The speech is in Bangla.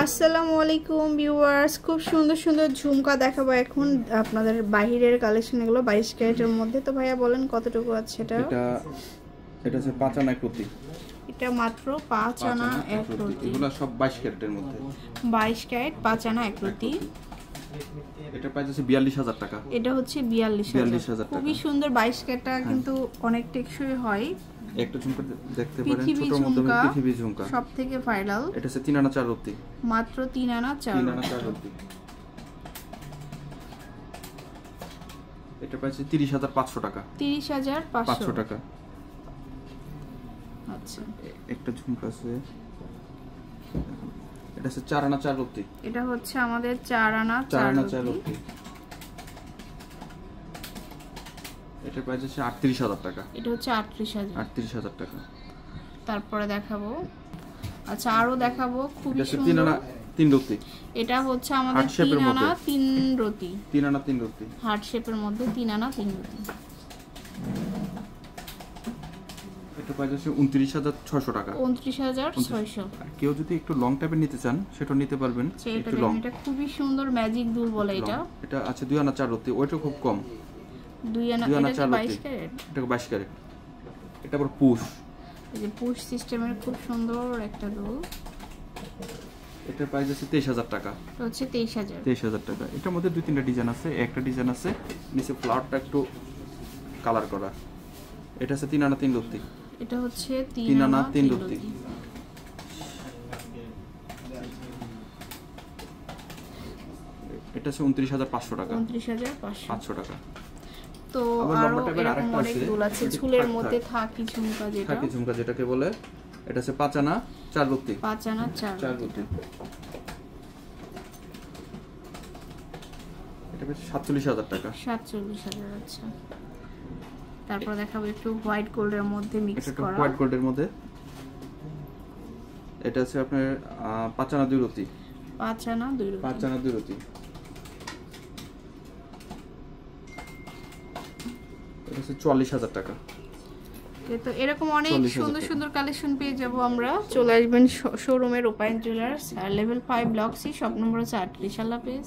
আসসালামু আলাইকুম ভিউয়ার্স, খুব সুন্দর সুন্দর ঝুমকা দেখাবো এখন আপনাদের বাহিরের কালেকশন, এগুলো 22 ক্যারেটের মধ্যে। তো ভাইয়া বলেন কতটুকু আছে এটা? এটা হচ্ছে 5 আনা 1 রতি। এটা মাত্র 5 আনা 1 রতি। এগুলো সব 22 ক্যারেটের মধ্যে। 22 ক্যারেট 5 আনা 1 রতি। এটা প্রাইস আছে 42000 টাকা। এটা হচ্ছে 42000 টাকা। খুবই সুন্দর 22 ক্যারেটটা কিন্তু অনেক টেকসই হয়। একটা ঝুমকা দেখতে পারেন, ছোট মধ্যম পৃথিবী ঝুমকা সবথেকে ভাইরাল। এটা হচ্ছে 3 আনা 4 রতি। মাত্র 3 আনা 4 রতি। এটা প্রাইস 30500 টাকা। 30500 টাকা। আচ্ছা, একটা ঝুমকা আছে, এটা হচ্ছে 4 আনা 4 রতি। এটা হচ্ছে আমাদের 4 আনা 4 রতি। এটা প্রাইস আছে 38000 টাকা। এটা হচ্ছে 38000 টাকা। তারপরে দেখাবো, আচ্ছা আরো দেখাবো খুবই সুন্দর 3 আনা 3 রতি। এটা হচ্ছে আমাদের 3 আনা 3 রতি। 3 আনা 3 রতি হার্ট শেপের মধ্যে 3 আনা 3 রতি। এটা প্রাইস আছে 29600 টাকা। 29600। কেউ যদি একটু লং টাইপের নিতে চান সেটা নিতে পারবেন। একটু লং। এটা খুবই সুন্দর ম্যাজিক দুল বলে এটা। এটা আছে 2 আনা 4 রতি, ওইটা খুব কম। 2 আনা এটা 22 ক্যারেট। এটা 22 ক্যারেট। এটা পুরো পুশ, এই যে পুশ সিস্টেমের খুব সুন্দর একটা দুল। এটার প্রাইস আছে 23000 টাকা। এটা হচ্ছে 23000 টাকা। এটার মধ্যে 2-3টা ডিজাইন আছে। একটা ডিজাইন আছে নিচে ফ্লাওয়ারটা একটু কালার করা। এটা আছে 3 আনা 3 রতি। এটা হচ্ছে 3 আনা 3 রতি। এটা আছে 29500 টাকা। 29500 টাকা। তো আরো এরকম অনেক দুল আছে। ঝুলের মধ্যে থাকি ঝুমকা যেটাকে বলে, এটা আছে 5 আনা 4 রতি। 5 আনা 4 রতি। এটা বেশ 47000 টাকা। 47000। আচ্ছা, তারপর দেখাবো একটু হোয়াইট গোল্ডের মধ্যে মিক্স করা। হোয়াইট গোল্ডের মধ্যে এটা আছে আপনার 5 আনা 2 রতি। 5 আনা 2 রতি। 5 আনা 2 রতি। এটা আছে 44000 টাকা। তো এরকম অনেক সুন্দর সুন্দর কালেকশন পেয়ে যাব আমরা। চলে আসবেন শোরুমের Rupayan jewellers, level 5 block C, shop number 38। আল্লাহ হাফেজ।